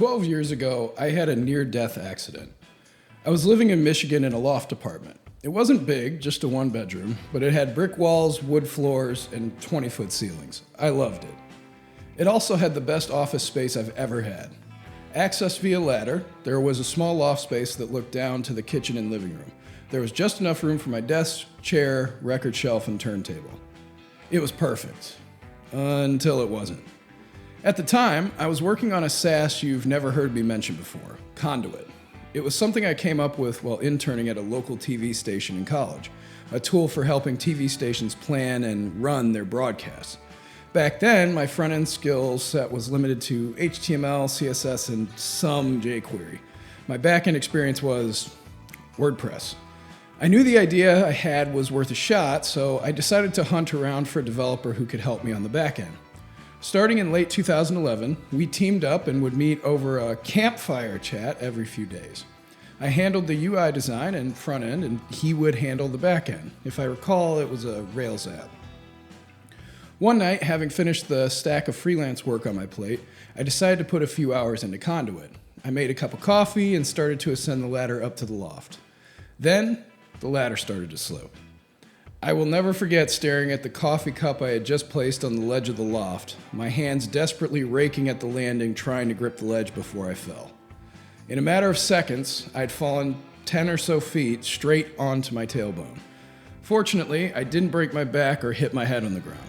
12 years ago, I had a near-death accident. I was living in Michigan in a loft apartment. It wasn't big, just a one-bedroom, but it had brick walls, wood floors, and 20-foot ceilings. I loved it. It also had the best office space I've ever had. Access via ladder, there was a small loft space that looked down to the kitchen and living room. There was just enough room for my desk, chair, record shelf, and turntable. It was perfect. Until it wasn't. At the time, I was working on a SaaS you've never heard me mention before, Conduit. It was something I came up with while interning at a local TV station in college, a tool for helping TV stations plan and run their broadcasts. Back then, my front-end skill set was limited to HTML, CSS, and some jQuery. My back-end experience was WordPress. I knew the idea I had was worth a shot, so I decided to hunt around for a developer who could help me on the back-end. Starting in late 2011, we teamed up and would meet over a campfire chat every few days. I handled the UI design and front end, and he would handle the back end. If I recall, it was a Rails app. One night, having finished the stack of freelance work on my plate, I decided to put a few hours into Conduit. I made a cup of coffee and started to ascend the ladder up to the loft. Then, the ladder started to slope. I will never forget staring at the coffee cup I had just placed on the ledge of the loft, my hands desperately raking at the landing trying to grip the ledge before I fell. In a matter of seconds, I'd fallen 10 or so feet straight onto my tailbone. Fortunately, I didn't break my back or hit my head on the ground.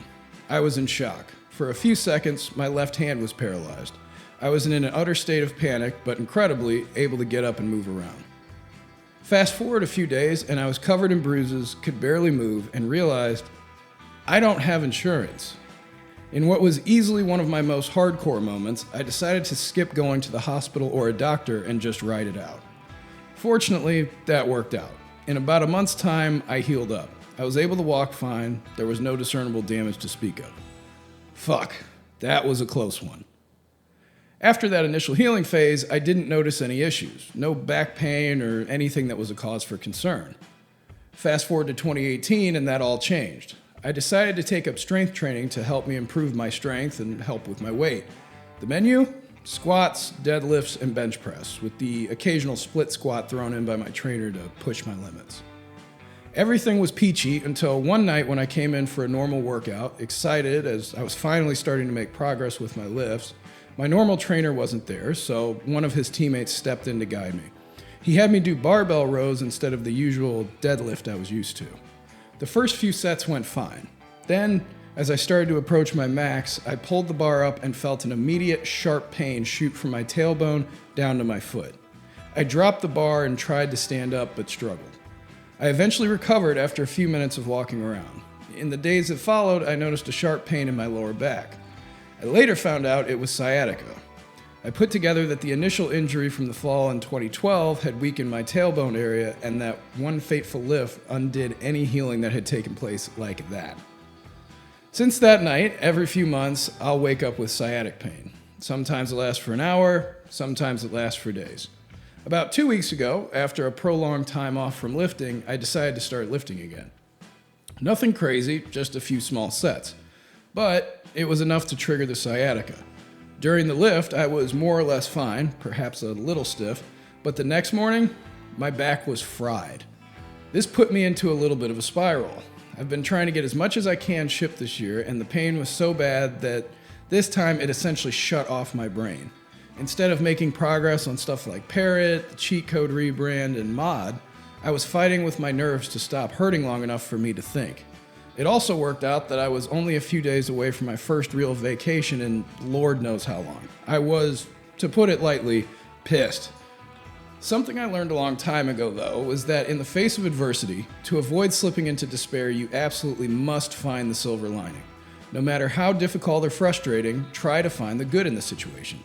I was in shock. For a few seconds, my left hand was paralyzed. I was in an utter state of panic, but incredibly able to get up and move around. Fast forward a few days, and I was covered in bruises, could barely move, and realized I don't have insurance. In what was easily one of my most hardcore moments, I decided to skip going to the hospital or a doctor and just ride it out. Fortunately, that worked out. In about a month's time, I healed up. I was able to walk fine. There was no discernible damage to speak of. Fuck, that was a close one. After that initial healing phase, I didn't notice any issues, no back pain or anything that was a cause for concern. Fast forward to 2018 and that all changed. I decided to take up strength training to help me improve my strength and help with my weight. The menu? Squats, deadlifts, and bench press, with the occasional split squat thrown in by my trainer to push my limits. Everything was peachy until one night when I came in for a normal workout, excited as I was finally starting to make progress with my lifts. My normal trainer wasn't there, so one of his teammates stepped in to guide me. He had me do barbell rows instead of the usual deadlift I was used to. The first few sets went fine. Then, as I started to approach my max, I pulled the bar up and felt an immediate sharp pain shoot from my tailbone down to my foot. I dropped the bar and tried to stand up, but struggled. I eventually recovered after a few minutes of walking around. In the days that followed, I noticed a sharp pain in my lower back. I later found out it was sciatica. I put together that the initial injury from the fall in 2012 had weakened my tailbone area, and that one fateful lift undid any healing that had taken place like that. Since that night, every few months, I'll wake up with sciatic pain. Sometimes it lasts for an hour, sometimes it lasts for days. About 2 weeks ago, after a prolonged time off from lifting, I decided to start lifting again. Nothing crazy, just a few small sets. But it was enough to trigger the sciatica. During the lift, I was more or less fine, perhaps a little stiff, but the next morning, my back was fried. This put me into a little bit of a spiral. I've been trying to get as much as I can shipped this year, and the pain was so bad that this time it essentially shut off my brain. Instead of making progress on stuff like Parrot, the cheat code rebrand, and mod, I was fighting with my nerves to stop hurting long enough for me to think. It also worked out that I was only a few days away from my first real vacation in Lord knows how long. I was, to put it lightly, pissed. Something I learned a long time ago, though, was that in the face of adversity, to avoid slipping into despair, you absolutely must find the silver lining. No matter how difficult or frustrating, try to find the good in the situation.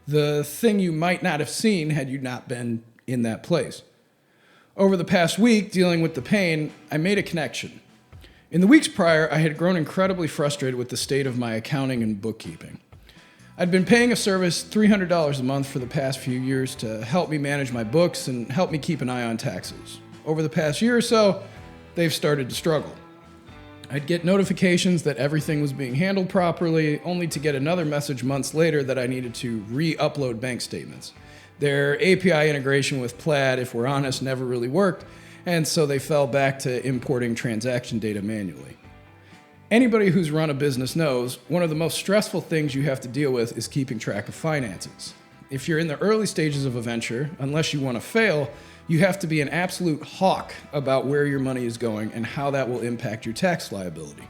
The thing you might not have seen had you not been in that place. Over the past week, dealing with the pain, I made a connection. In the weeks prior, I had grown incredibly frustrated with the state of my accounting and bookkeeping. I'd been paying a service $300 a month for the past few years to help me manage my books and help me keep an eye on taxes. Over the past year or so, they've started to struggle. I'd get notifications that everything was being handled properly, only to get another message months later that I needed to re-upload bank statements. Their API integration with Plaid, if we're honest, never really worked, and so they fell back to importing transaction data manually. Anybody who's run a business knows one of the most stressful things you have to deal with is keeping track of finances. If you're in the early stages of a venture, unless you want to fail, you have to be an absolute hawk about where your money is going and how that will impact your tax liability.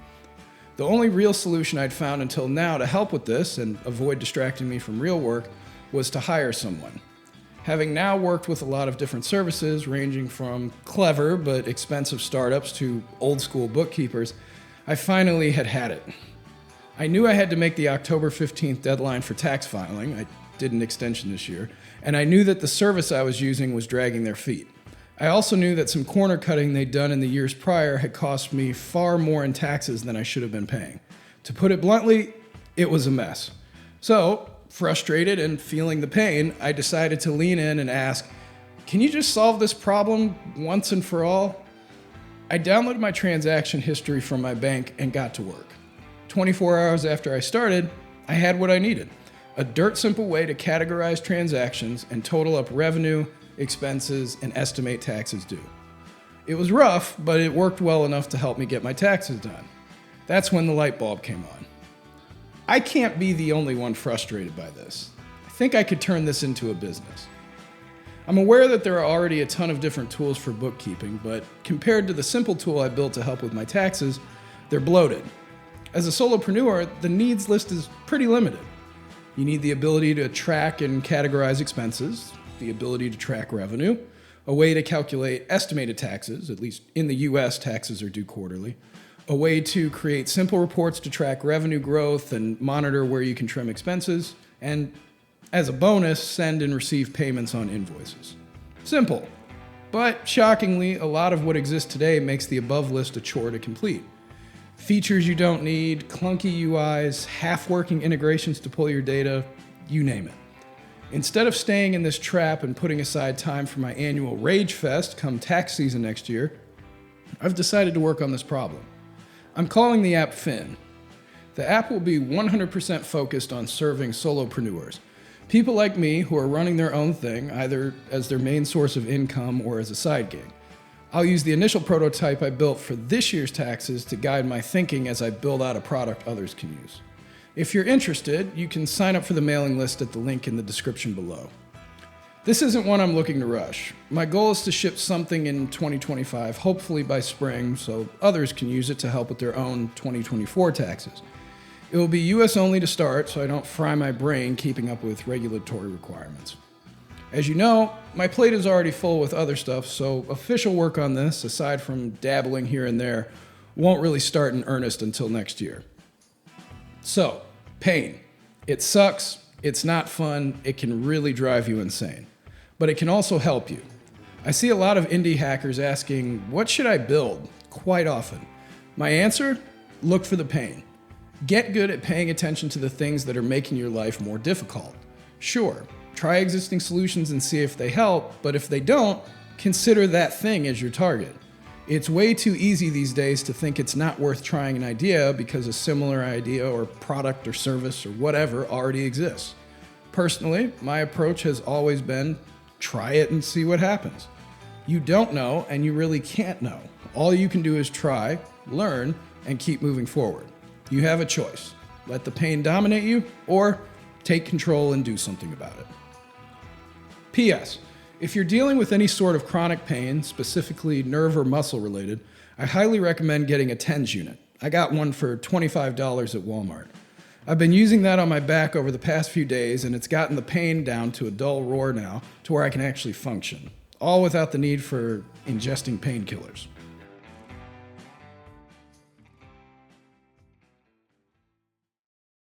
The only real solution I'd found until now to help with this and avoid distracting me from real work was to hire someone. Having now worked with a lot of different services, ranging from clever but expensive startups to old school bookkeepers, I finally had it. I knew I had to make the October 15th deadline for tax filing. I did an extension this year. And I knew that the service I was using was dragging their feet. I also knew that some corner cutting they'd done in the years prior had cost me far more in taxes than I should have been paying. To put it bluntly, it was a mess. So, frustrated and feeling the pain, I decided to lean in and ask, can you just solve this problem once and for all? I downloaded my transaction history from my bank and got to work. 24 hours after I started, I had what I needed. A dirt simple way to categorize transactions and total up revenue, expenses, and estimate taxes due. It was rough, but it worked well enough to help me get my taxes done. That's when the light bulb came on. I can't be the only one frustrated by this. I think I could turn this into a business. I'm aware that there are already a ton of different tools for bookkeeping, but compared to the simple tool I built to help with my taxes, they're bloated. As a solopreneur, the needs list is pretty limited. You need the ability to track and categorize expenses, the ability to track revenue, a way to calculate estimated taxes, at least in the US, taxes are due quarterly, a way to create simple reports to track revenue growth and monitor where you can trim expenses, and as a bonus, send and receive payments on invoices. Simple. But shockingly, a lot of what exists today makes the above list a chore to complete. Features you don't need, clunky UIs, half-working integrations to pull your data, you name it. Instead of staying in this trap and putting aside time for my annual Rage Fest come tax season next year, I've decided to work on this problem. I'm calling the app Fin. The app will be 100% focused on serving solopreneurs. People like me who are running their own thing, either as their main source of income or as a side gig. I'll use the initial prototype I built for this year's taxes to guide my thinking as I build out a product others can use. If you're interested, you can sign up for the mailing list at the link in the description below. This isn't one I'm looking to rush. My goal is to ship something in 2025, hopefully by spring, so others can use it to help with their own 2024 taxes. It will be US only to start, so I don't fry my brain keeping up with regulatory requirements. As you know, my plate is already full with other stuff, so official work on this, aside from dabbling here and there, won't really start in earnest until next year. So, pain. It sucks, it's not fun, it can really drive you insane. But it can also help you. I see a lot of indie hackers asking, what should I build? Quite often. My answer? Look for the pain. Get good at paying attention to the things that are making your life more difficult. Sure, try existing solutions and see if they help, but if they don't, consider that thing as your target. It's way too easy these days to think it's not worth trying an idea because a similar idea or product or service or whatever already exists. Personally, my approach has always been try it and see what happens. You don't know and you really can't know. All you can do is try, learn, and keep moving forward. You have a choice. Let the pain dominate you, or take control and do something about it. P.S. If you're dealing with any sort of chronic pain, specifically nerve or muscle related, I highly recommend getting a TENS unit. I got one for $25 at Walmart. I've been using that on my back over the past few days, and it's gotten the pain down to a dull roar now to where I can actually function, all without the need for ingesting painkillers.